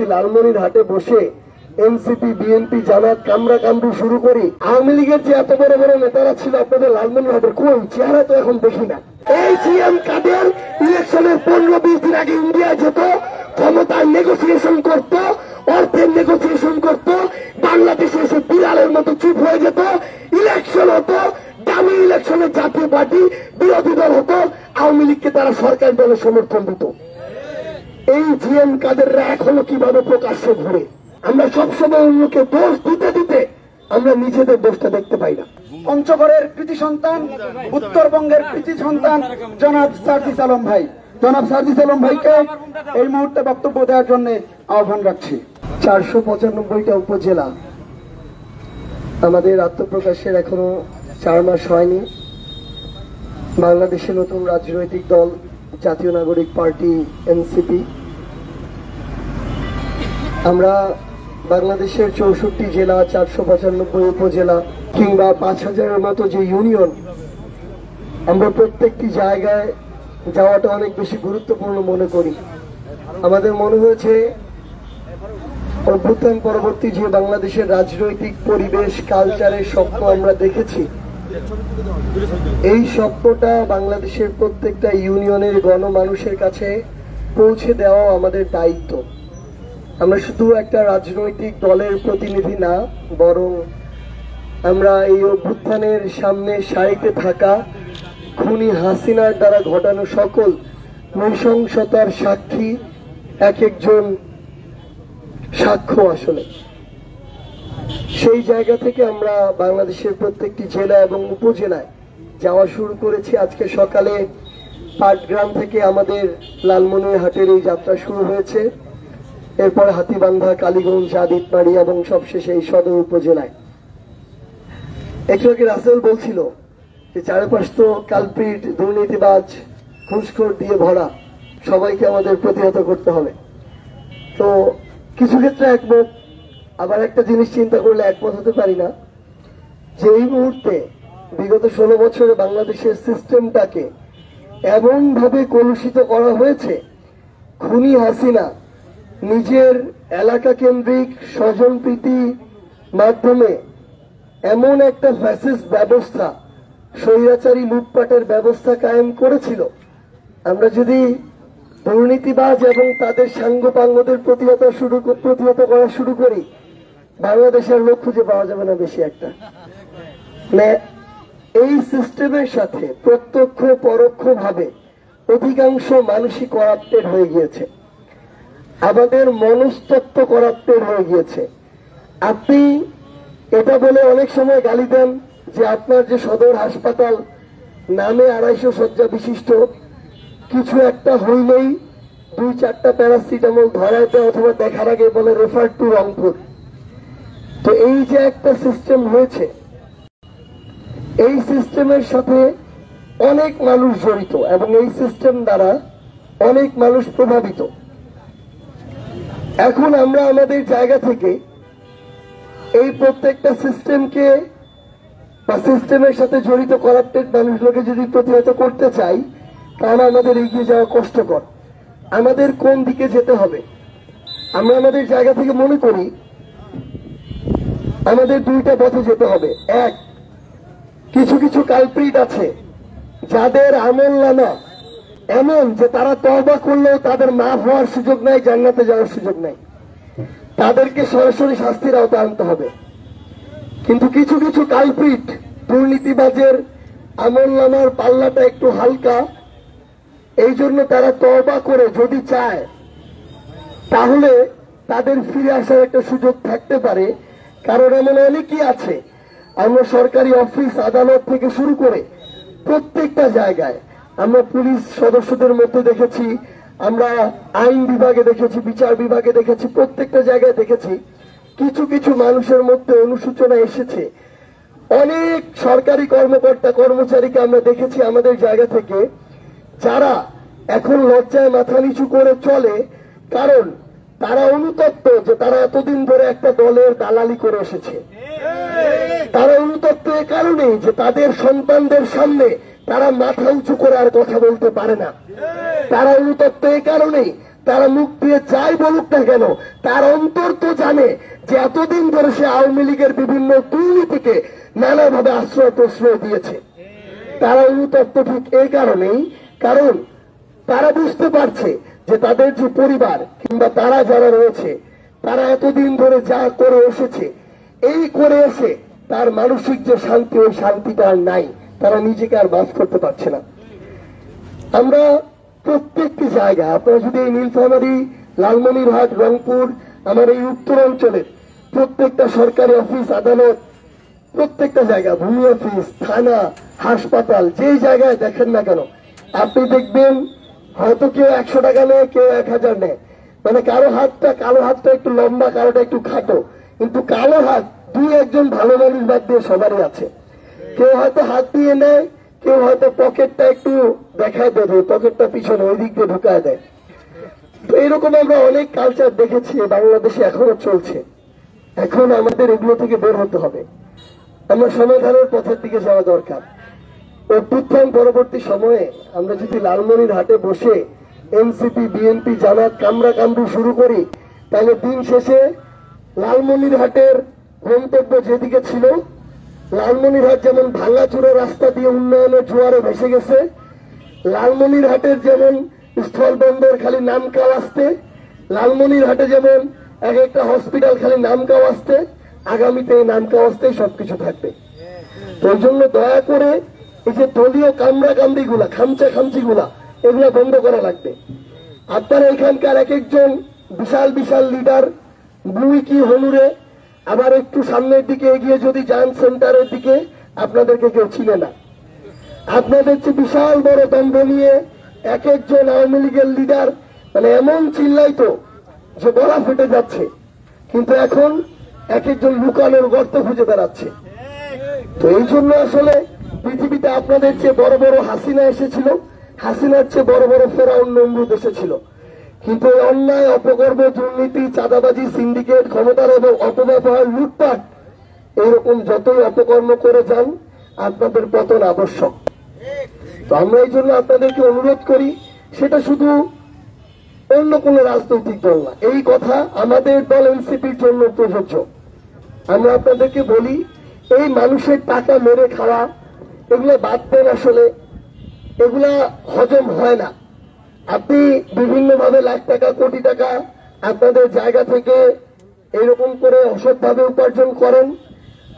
লালমনিরহাটে বসে NCP BNP জামাত কামরা কামড়ি শুরু করি আওয়ামী লীগের যে এত বড় বড় নেতারা ছিল আপনাদের লালমনিরহাটের কই চেহারা তো এখন দেখি না। এই জিএম কাদের ইলেকশনের 15-20 দিন আগে ইন্ডিয়া যেত, ক্ষমতার নেগোসিয়েশন করত, অর্থের নেগোসিয়েশন করত, বাংলাদেশে এসে বিড়ালের মতো চুপ হয়ে যেত, ইলেকশন হতো, দামি ইলেকশনে জাতীয় পার্টি বিরোধী দল হতো, আওয়ামী লীগকে তারা সরকার দলের সমর্থন দিত। এই জিএম কাদেররা এখনো কিভাবে প্রকাশ্যে ঘুরে? আমরা সবসময় অন্যকে দোষ দিতে দিতে আমরা নিজেদের দোষটা দেখতে পাই না। পঞ্চগড়ের কৃতি সন্তান, উত্তরবঙ্গের কৃতি সন্তান জনাব সার্জিস আলম ভাই, জনাব সার্জিস আলম ভাইকে এই মুহূর্তে বক্তব্য দেওয়ার জন্য আহ্বান রাখছি। 495টা উপজেলা, আমাদের আত্মপ্রকাশের এখনো 4 মাস হয়নি। বাংলাদেশের নতুন রাজনৈতিক দল জাতীয় নাগরিক পার্টি এনসিপি, আমরা বাংলাদেশের 64 জেলা, 495 উপজেলা কিংবা 5000-এর মতো যে ইউনিয়ন, আমরা প্রত্যেকটি জায়গায় যাওয়াটা অনেক বেশি গুরুত্বপূর্ণ মনে করি। আমাদের মনে হয়েছে অভ্যুত্থান পরবর্তী যে বাংলাদেশের রাজনৈতিক পরিবেশ কালচারের স্বপ্ন আমরা দেখেছি, এই স্বপ্নটা বাংলাদেশের প্রত্যেকটা ইউনিয়নের গণমানুষের কাছে পৌঁছে দেওয়া আমাদের দায়িত্ব। আমরা শুধু একটা রাজনৈতিক দলের প্রতিনিধি না, বরং আমরা এই অভ্যুত্থানের সামনে সারিতে থাকা খুনি হাসিনার দ্বারা ঘটানো সকল নৃশংসতার সাক্ষী, এক একজন সাক্ষ্য। আসলে সেই জায়গা থেকে আমরা বাংলাদেশের প্রত্যেকটি জেলা এবং উপজেলায় যাওয়া শুরু করেছি। আজকে সকালে পাটগ্রাম থেকে আমাদের লালমনিরহাটের এই যাত্রা শুরু হয়েছে, এরপর হাতীবান্ধা, কালীগঞ্জ, আদিতমারি এবং সবশেষে এই সদর উপজেলায়। একটু আগে রাসেল বলছিল যে চারপাশ তো কালপ্রিট, দুর্নীতিবাজ, ঘুষখোর দিয়ে ভরা, সবাইকে আমাদের প্রতিহত করতে হবে। তো কিছু ক্ষেত্রে একমত, আবার একটা জিনিস চিন্তা করলে একমত হতে পারি না যে এই মুহূর্তে বিগত 16 বছরে বাংলাদেশের সিস্টেমটাকে এমন ভাবে কলুষিত করা হয়েছে, খুনি হাসিনা নিজের এলাকা কেন্দ্রিক স্বজনপ্রীতি মাধ্যমে এমন একটা ফ্যাসিস্ট ব্যবস্থা, স্বৈরাচারী লুটপাটের ব্যবস্থা কায়েম করেছিল। আমরা যদি দুর্নীতিবাজ এবং তাদের সাঙ্গপাঙ্গদের প্রতিহত করা শুরু করি, বাংলাদেশের লোক খুঁজে পাওয়া যাবে না বেশি একটা। এই সিস্টেমের সাথে প্রত্যক্ষ পরোক্ষ ভাবে অধিকাংশ মানুষই করাপ্টেড হয়ে গিয়েছে, আমাদের মনস্তত্ত্ব করাপ্টেড হয়ে গিয়েছে। আপনি এটা বলে অনেক সময় গালি দেন যে আপনার যে সদর হাসপাতাল নামে 250 শয্যা বিশিষ্ট, কিছু একটা হইলেই 2-4টা প্যারাসিটামল ধরায় দেয়, অথবা দেখার আগে বলে রেফার টু রংপুর। তো এই যে একটা সিস্টেম হয়েছে, এই সিস্টেমের সাথে অনেক মানুষ জড়িত এবং এই সিস্টেম দ্বারা অনেক মানুষ প্রভাবিত। এখন আমরা আমাদের জায়গা থেকে এই প্রত্যেকটা সিস্টেমকে বা সিস্টেমের সাথে জড়িত করাপ্টেড মানুষগুলোকে যদি প্রতিহত করতে চাই, তাহলে আমাদের এগিয়ে যাওয়া কষ্টকর। আমাদের কোন দিকে যেতে হবে? আমরা আমাদের জায়গা থেকে মনে করি আমাদের 2টা পথে যেতে হবে। এক, কিছু কিছু কালপ্রিট আছে যাদের আমলনামা এমন যে তারা তওবা করলেও তাদের মাফ হওয়ার সুযোগ নাই, জান্নাতে যাওয়ার সুযোগ নাই, তাদেরকে সরাসরি শাস্তির আওতায় আনতে হবে। কিন্তু কিছু কিছু কালপ্রিট, দুর্নীতিবাজের আমলনামার পাল্লাটা একটু হালকা, এই জন্য তারা তওবা করে যদি চায় তাহলে তাদের ফিরে আসার একটা সুযোগ থাকতে পারে। কারণ এমন অনেকেই আছে, আমরা সরকারি অফিস আদালত থেকে শুরু করে প্রত্যেকটা জায়গায়, আমরা পুলিশ সদস্যদের মধ্যে দেখেছি, আমরা আইন বিভাগে দেখেছি, বিচার বিভাগে দেখেছি, প্রত্যেকটা জায়গায় দেখেছি কিছু কিছু মানুষের মধ্যে অনুশোচনা এসেছে। অনেক সরকারি কর্মকর্তা কর্মচারীকে আমরা দেখেছি আমাদের জায়গা থেকে, যারা এখন লজ্জায় মাথা নিচু করে চলে, কারণ তারা অনুতপ্ত যে তারা এতদিন ধরে একটা দলের দালালি করে এসেছে। তারা অনুতপ্ত এ কারণেই যে তাদের সন্তানদের সামনে তারা মাথা উঁচু করে আর কথা বলতে পারে না। তারা অনুতপ্ত এ কারণেই তারা মুখ দিয়ে যাই বলুক না কেন, তার অন্তর তো জানে যে এতদিন ধরে সে আওয়ামী লীগের বিভিন্ন দুর্নীতিকে নানাভাবে আশ্রয় প্রশ্রয় দিয়েছে। তারা অনুতপ্ত ঠিক এই কারণেই, কারণ তারা বুঝতে পারছে যে তাদের যে পরিবার কিংবা তারা যারা রয়েছে তারা এতদিন ধরে যা করে এসেছে, এই করে এসে তার মানসিক যে শান্তি, ওই শান্তিটা আর নাই, তারা নিজেকে আর বাস করতে পারছে না। আমরা প্রত্যেকটি জায়গা, আপনারা যদি এই নীলফামারী, লালমনিরহাট, রংপুর, আমার এই উত্তর অঞ্চলের প্রত্যেকটা সরকারি অফিস, আদালত, প্রত্যেকটা জায়গা, ভূমি অফিস, থানা, হাসপাতাল, যেই জায়গায় দেখেন না কেন, আপনি দেখবেন হয়তো কেউ 100 টাকা নেয়, কেউ 1000 নেয়। মানে কারো হাতটা একটু লম্বা, কারোটা একটু খাটো, কিন্তু কালো হাত দুই একজন ভালো মানুষ বাদ দিয়ে সবারই আছে। কেউ হয়তো হাত দিয়ে নেয়, কেউ হয়তো পকেটটা একটু দেখায় দেবে, পকেটটা পিছনে ওই দিক দিয়ে ঢুকায় দেয়। তো এরকম আমরা অনেক কালচার দেখেছি, বাংলাদেশে এখনো চলছে। এখন আমাদের এগুলো থেকে বের হতে হবে, আমরা সমাধানের পথের দিকে যাওয়া দরকার। অভ্যুত্থান পরবর্তী সময়ে আমরা যদি লালমনিরহাটে বসে এনসিপি, বিএনপি, জামাত কামড়াকামড়ি শুরু করি, তাহলে দিন শেষে লালমনিরহাটের গন্তব্য যেদিকে ছিল, লালমনিরহাট যেমন ভাঙাচুরা রাস্তা দিয়ে উন্নয়নের জোয়ারে ভেসে গেছে, লালমনিরহাটের যেমন স্থলবন্দর খালি নামকাও আসতে, লালমনিরহাটে যেমন এক একটা হসপিটাল খালি নামকাও আসতে, আগামীতে এই নামকাও আসতেই সবকিছু থাকবে। তো এই জন্য দয়া করে এই যে দলীয় কামড়াকামড়ি গুলা, খামচা খামচি গুলা, এগুলা বন্ধ করা লাগবে। আপনারা এখানকার এক একজন বিশাল বিশাল লিডার, বুই কি হনুরে, আবার একটু সামনের দিকে এগিয়ে যদি যান সেন্টারের দিকে, আপনাদেরকে কেউ চিনে না। আপনাদের যে বিশাল বড় দম্ভ নিয়ে এক একজন আওয়ামী লীগের লিডার মানে এমন চিল্লাইতো যে গলা ফেটে যাচ্ছে, কিন্তু এখন এক একজন লুকানোর গর্ত খুঁজে বেড়াচ্ছে। তো এই জন্য আসলে পৃথিবীতে আপনাদের চেয়ে বড় বড় হাসিনা এসেছিল, হাসিনার চেয়ে বড় বড় ফেরাউন নমরুদ এসেছিল, কিন্তু এই অন্যায়, অপকর্ম, দুর্নীতি, চাঁদাবাজি, সিন্ডিকেট, ক্ষমতার এবং অপব্যবহার, লুটপাট, এরকম যতই অপকর্ম করে যান, আপনাদের পতন আবশ্যক। তো আমরা এই জন্য আপনাদেরকে অনুরোধ করি, সেটা শুধু অন্য কোন রাজনৈতিক দল না, এই কথা আমাদের দল এনসিপির জন্য প্রযোজ্য। আমরা আপনাদেরকে বলি, এই মানুষের টাকা মেরে খাওয়া, এগুলো বাদ দেন। আসলে এগুলা হজম হয় না। আপনি বিভিন্ন ভাবে লাখ টাকা, কোটি টাকা আপনাদের জায়গা থেকে এইরকম করে অসৎভাবে উপার্জন করেন,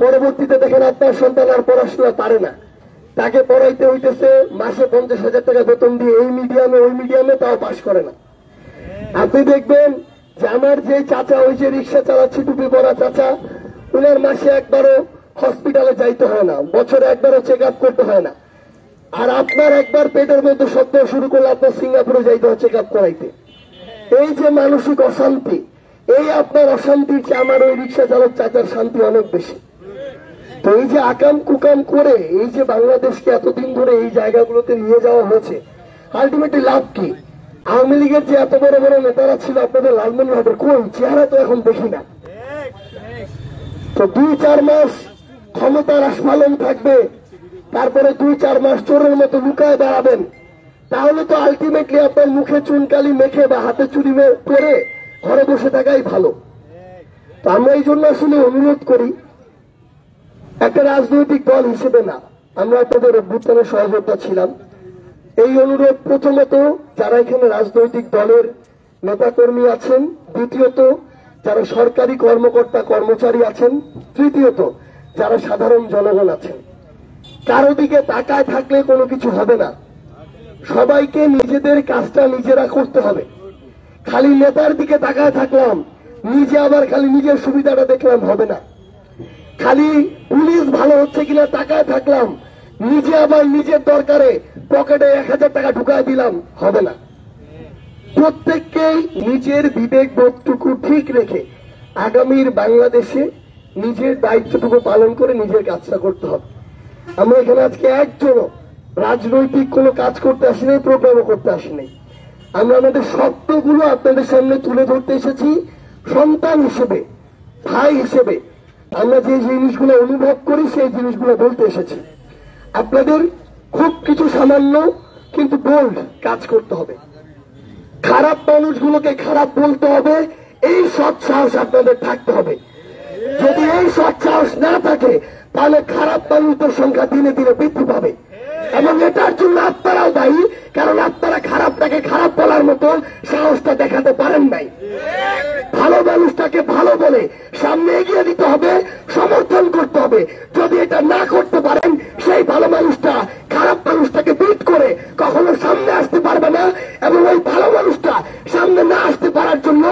পরবর্তীতে দেখেন আপনার সন্তান আর পড়াশোনা পারে না, তাকে পড়াইতে হইতেছে মাসে 50,000 টাকা বেতন দিয়ে, এই মিডিয়ামে ওই মিডিয়ামে, তাও পাশ করে না। আপনি দেখবেন যে আমার যে চাচা, ওই যে রিক্সা চালাচ্ছে, টুপি পরা চাচা, উনার মাসে একবারও হসপিটালে যাইতে হয় না, বছরে একবারও চেক আপ করতে হয় না। আর আপনার একবার পেটের মধ্যে সত্য শুরু করলে আপনার সিঙ্গাপুরে যাইতে হয় চেক আপ করাইতে। এই যে মানসিক অশান্তি, এই আপনার অশান্তির চেয়ে আমার ওই রিক্সা চালক চাচার শান্তি অনেক বেশি। তো এই যে আকাম কুকাম করে এই যে বাংলাদেশকে এতদিন ধরে এই জায়গাগুলোতে নিয়ে যাওয়া হয়েছে, আলটিমেটলি লাভ কি? আওয়ামী লীগের যে এত বড় বড় নেতারা ছিল আপনাদের লালমনিরহাটের, কই চেহারা তো এখন দেখি না। তো 2-4 মাস ক্ষমতার আস্ফালন থাকবে, তারপরে 2-4 মাস চোরের মতো লুকায় দাঁড়াবেন, তাহলে তো আলটিমেটলি আপনার মুখে চুনকালি মেখে বা হাতে চুরি করে ঘরে বসে থাকাই ভালো। তো আমরা এই জন্য আসলে অনুরোধ করি, একটা রাজনৈতিক দল হিসেবে না, আমরা আপনাদের অভ্যুত্থানের সহযোদ্ধা ছিলাম। এই অনুরোধ প্রথমত যারা এখানে রাজনৈতিক দলের নেতাকর্মী আছেন, দ্বিতীয়ত যারা সরকারি কর্মকর্তা কর্মচারী আছেন, তৃতীয়ত যারা সাধারণ জনগণ আছেন, কারো দিকে তাকায় থাকলে কোনো কিছু হবে না। সবাইকে নিজেদের কাজটা নিজেরা করতে হবে। খালি নেতার দিকে তাকায় থাকলাম, নিজে আবার খালি নিজের সুবিধাটা দেখলাম, হবে না। খালি পুলিশ ভালো হচ্ছে কিনা তাকায় থাকলাম, নিজে আবার নিজের দরকারে পকেটে 1000 টাকা ঢুকায় দিলাম, হবে না। প্রত্যেককেই নিজের বিবেক বোধটুকু ঠিক রেখে আগামীর বাংলাদেশে নিজের দায়িত্বটুকু পালন করে নিজের কাজটা করতে হবে। আমরা এখানে আজকে একজনও রাজনৈতিক কোনো কাজ করতে আসি নাই, প্রোগ্রামও করতে আসি নাই। আমরা আমাদের সত্যগুলো আপনাদের সামনে তুলে ধরতে এসেছি। সন্তান হিসেবে, ভাই হিসেবে আমরা যে জিনিসগুলো অনুভব করি সেই জিনিসগুলো বলতে এসেছি। আপনাদের খুব কিছু সামান্য কিন্তু বোল্ড কাজ করতে হবে। খারাপ মানুষগুলোকে খারাপ বলতে হবে, এই সৎ সাহস আপনাদের থাকতে হবে। যদি এই সৎ সাহস না থাকে তাহলে খারাপ মানুষদের সংখ্যা দিনে দিনে বৃদ্ধি পাবে, এবং এটার জন্য আপনারাও দায়ী, কারণ আপনারা খারাপটাকে খারাপ বলার মতো সাহসটা দেখাতে পারেন নাই। ভালো মানুষটাকে ভালো বলে সামনে এগিয়ে দিতে হবে, সমর্থন করতে হবে। যদি এটা না করতে পারেন, সেই ভালো মানুষটা খারাপ মানুষটাকে বিট করে কখনো সামনে আসতে পারবে না, এবং ওই ভালো মানুষটা সামনে না আসতে পারার জন্য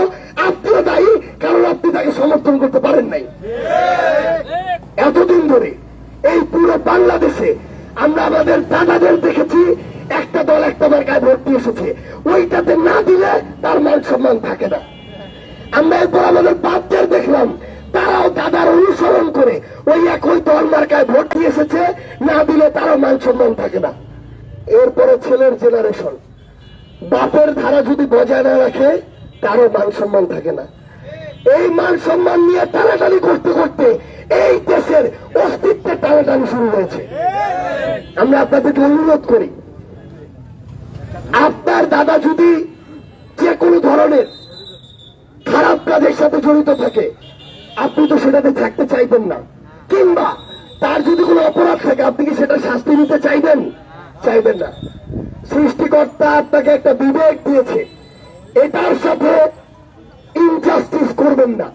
আপনিও দায়ী, কারণ আপনি তাকে সমর্থন করতে পারেন নাই। এতদিন ধরে এই পুরো বাংলাদেশে আমরা আমাদের দাদাদের দেখেছি, একটা দল একটা মার্কায় ভোট দিয়ে এসেছে, ওইটাতে না দিলে তার মান সম্মান থাকে না। আমরা এরপর আমাদের বাপদের দেখলাম, তারাও দাদার অনুসরণ করে ওই একই দল মার্কায় ভোট দিয়ে এসেছে, না দিলে তারও মান সম্মান থাকে না। এরপরে ছেলের জেনারেশন, বাপের ধারা যদি বজায় না রাখে তারও মান সম্মান থাকে না। এই মান সম্মান নিয়ে টানাটানি করতে করতে এই দেশের অস্তিত্বের টানাটানি শুরু হয়েছে। আমরা আপনাদেরকে অনুরোধ করি, আপনার দাদা যদি যে কোনো ধরনের খারাপ কাজের সাথে জড়িত থাকে, আপনি তো সেটাতে থাকতে চাইবেন না, কিংবা তার যদি কোনো অপরাধ থাকে আপনি কি সেটা শাস্তি নিতে চাইবেন? চাইবেন না। সৃষ্টিকর্তা আপনাকে একটা বিবেক দিয়েছে, এটার সাথে ইনজাস্টিস করবেন না,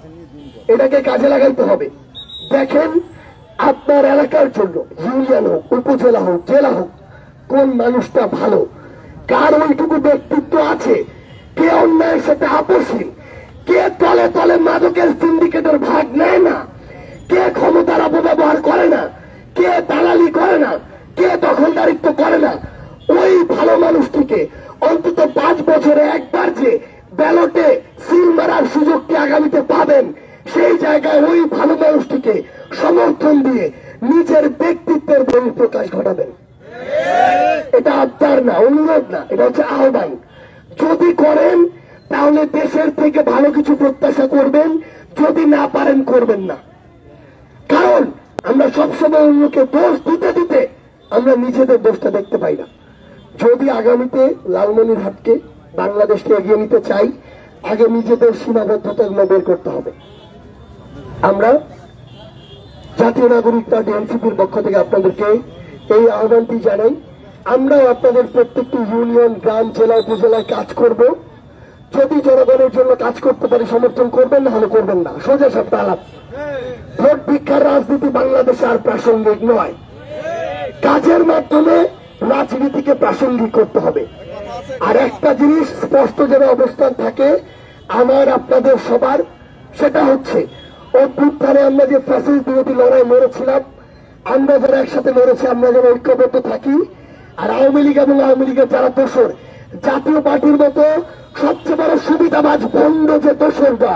এটাকে কাজে লাগাইতে হবে। দেখেন আপনার এলাকার জন্য, ইউনিয়ন হোক, উপজেলা হোক, জেলা হোক, কোন মানুষটা ভালো, কার ওইটুকু ব্যক্তিত্ব আছে, কে অন্যায়ের সাথে আপোষহীন, কে তলে তলে মাদকের সিন্ডিকেটের ভাগ নেয় না, কে ক্ষমতার অপব্যবহার করে না, কে দালালি করে না, কে দখলদারিত্ব করে না, ওই ভালো মানুষটিকে অন্তত 5 বছরে একবার যে ব্যালটে সিল মারার সুযোগটি আগামীতে পাবেন, সেই জায়গায় ওই ভালো মানুষটিকে সমর্থন দিয়ে নিজের ব্যক্তিত্বের বহিঃপ্রকাশ ঘটাবেন। এটা আপনার না, অনুরোধ না, এটা হচ্ছে আহ্বান। যদি করেন তাহলে দেশের থেকে ভালো কিছু প্রত্যাশা করবেন, যদি না পারেন করবেন না। কারণ আমরা সবসময় অন্যকে দোষ দিতে দিতে আমরা নিজেদের দোষটা দেখতে পাই না। যদি আগামীতে লালমনিরহাটকে, বাংলাদেশকে এগিয়ে নিতে চাই, আগে নিজেদের সীমাবদ্ধতাগুলো বের করতে হবে। আমরা জাতীয় নাগরিক পার্টি এনসিপির পক্ষ থেকে আপনাদেরকে এই আহ্বানটি জানাই। আমরাও আপনাদের প্রত্যেকটি ইউনিয়ন, গ্রাম, জেলা, উপজেলায় কাজ করব। যদি জনগণের জন্য কাজ করতে পারি সমর্থন করবেন, না হলে করবেন না, সোজা সাপটা আলাপ। ভোট ভিক্ষার রাজনীতি বাংলাদেশে আর প্রাসঙ্গিক নয়। কাজের মাধ্যমে রাজনীতিকে প্রাসঙ্গিক করতে হবে। আর একটা জিনিস স্পষ্ট যেন অবস্থান থাকে আমার আপনাদের সবার, সেটা হচ্ছে অভ্যুত্থানে আমরা যে ফ্যাসিস্ট বিরোধী লড়াই লড়েছিলাম, আমরা যারা একসাথে লড়েছি, আমরা যেন ঐক্যবদ্ধ থাকি। আর আওয়ামী লীগ এবং আওয়ামী লীগের যারা দোসর, জাতীয় পার্টির মতো সবচেয়ে বড় সুবিধাবাজ ভণ্ড যে দোসররা,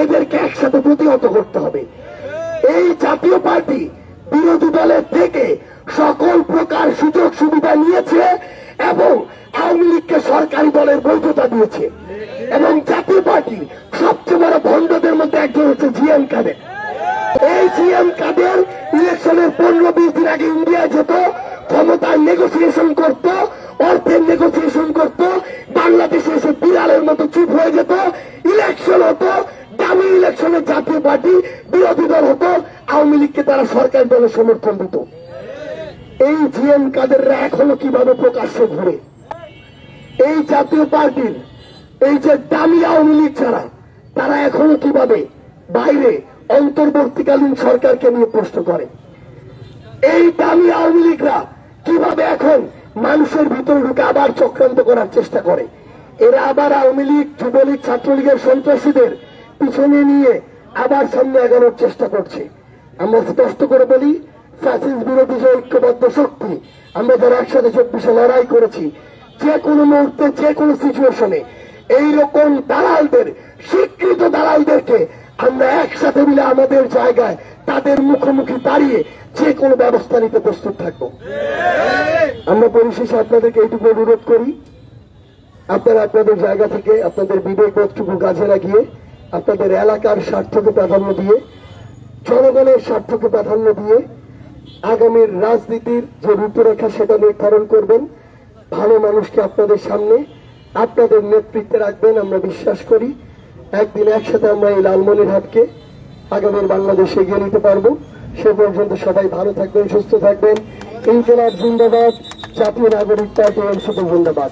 এদেরকে একসাথে প্রতিহত করতে হবে। এই জাতীয় পার্টি বিরোধী দলের থেকে সকল প্রকার সুযোগ সুবিধা নিয়েছে এবং আওয়ামী লীগকে সরকারি দলের বৈধতা দিয়েছে। এবং জাতীয় পার্টি সবচেয়ে বড় ভণ্ডদের মধ্যে একজন হচ্ছে জিএম কাদের। এই জিএম কাদের ইলেকশনের 15-20 দিন আগে ইন্ডিয়া যেত, ক্ষমতার নেগোসিয়েশন করত, অর্থের নেগোসিয়েশন করত, বাংলাদেশে এসে বিড়ালের মতো চুপ হয়ে যেত, ইলেকশন হতো, দামি ইলেকশনে জাতীয় পার্টি বিরোধী দল হতো, আওয়ামী লীগকে তারা সরকারি দলের সমর্থন দিত। এই জিএম কাদেররা এখনো কিভাবে প্রকাশ্যে ঘুরে, এই জাতীয় পার্টির এই যে দামি আওয়ামী লীগ ছাড়া তারা এখনো কিভাবে বাইরে অন্তর্বর্তীকালীন সরকারকে নিয়ে প্রশ্ন করে, এই দামি আওয়ামী লীগরা কিভাবে এখন মানুষের ভিতরে ঢুকে আবার চক্রান্ত করার চেষ্টা করে। এরা আবার আওয়ামী লীগ, যুবলীগ, ছাত্রলীগের সন্ত্রাসীদের পিছনে নিয়ে আবার সামনে এগোনোর চেষ্টা করছে। আমরা স্পষ্ট করে বলি, ফ্যাসিস্ট বিরোধী যে ঐক্যবদ্ধ শক্তি, আমরা যারা একসাথে 24 লড়াই করেছি, যে কোনো মুহূর্তে যে কোনো সিচুয়েশনে এইরকম দালালদের, স্বীকৃত দালালদেরকে আমরা একসাথে মিলে আমাদের জায়গায় তাদের মুখোমুখি দাঁড়িয়ে যে কোনো ব্যবস্থা নিতে প্রস্তুত থাকবো। আমরা পরিশেষে আপনাদেরকে এইটুকু অনুরোধ করি, আপনারা আপনাদের জায়গা থেকে আপনাদের বিবেক বোধটুকু কাজে লাগিয়ে আপনাদের এলাকার স্বার্থকে প্রাধান্য দিয়ে, জনগণের স্বার্থকে প্রাধান্য দিয়ে আগামীর রাজনীতির যে রূপরেখা সেটা নির্ধারণ করবেন। ভালো মানুষকে আপনাদের সামনে আপনাদের নেতৃত্বে রাখবেন আমরা বিশ্বাস করি একদিন একসাথে আমরা এই লালমনিরহাটকে আগামীর বাংলাদেশে এগিয়ে নিতে পারবো। সে পর্যন্ত সবাই ভালো থাকবেন, সুস্থ থাকবেন। ইনকিলাব জিন্দাবাদ, জাতীয় নাগরিক পার্টি এনসিপি জিন্দাবাদ।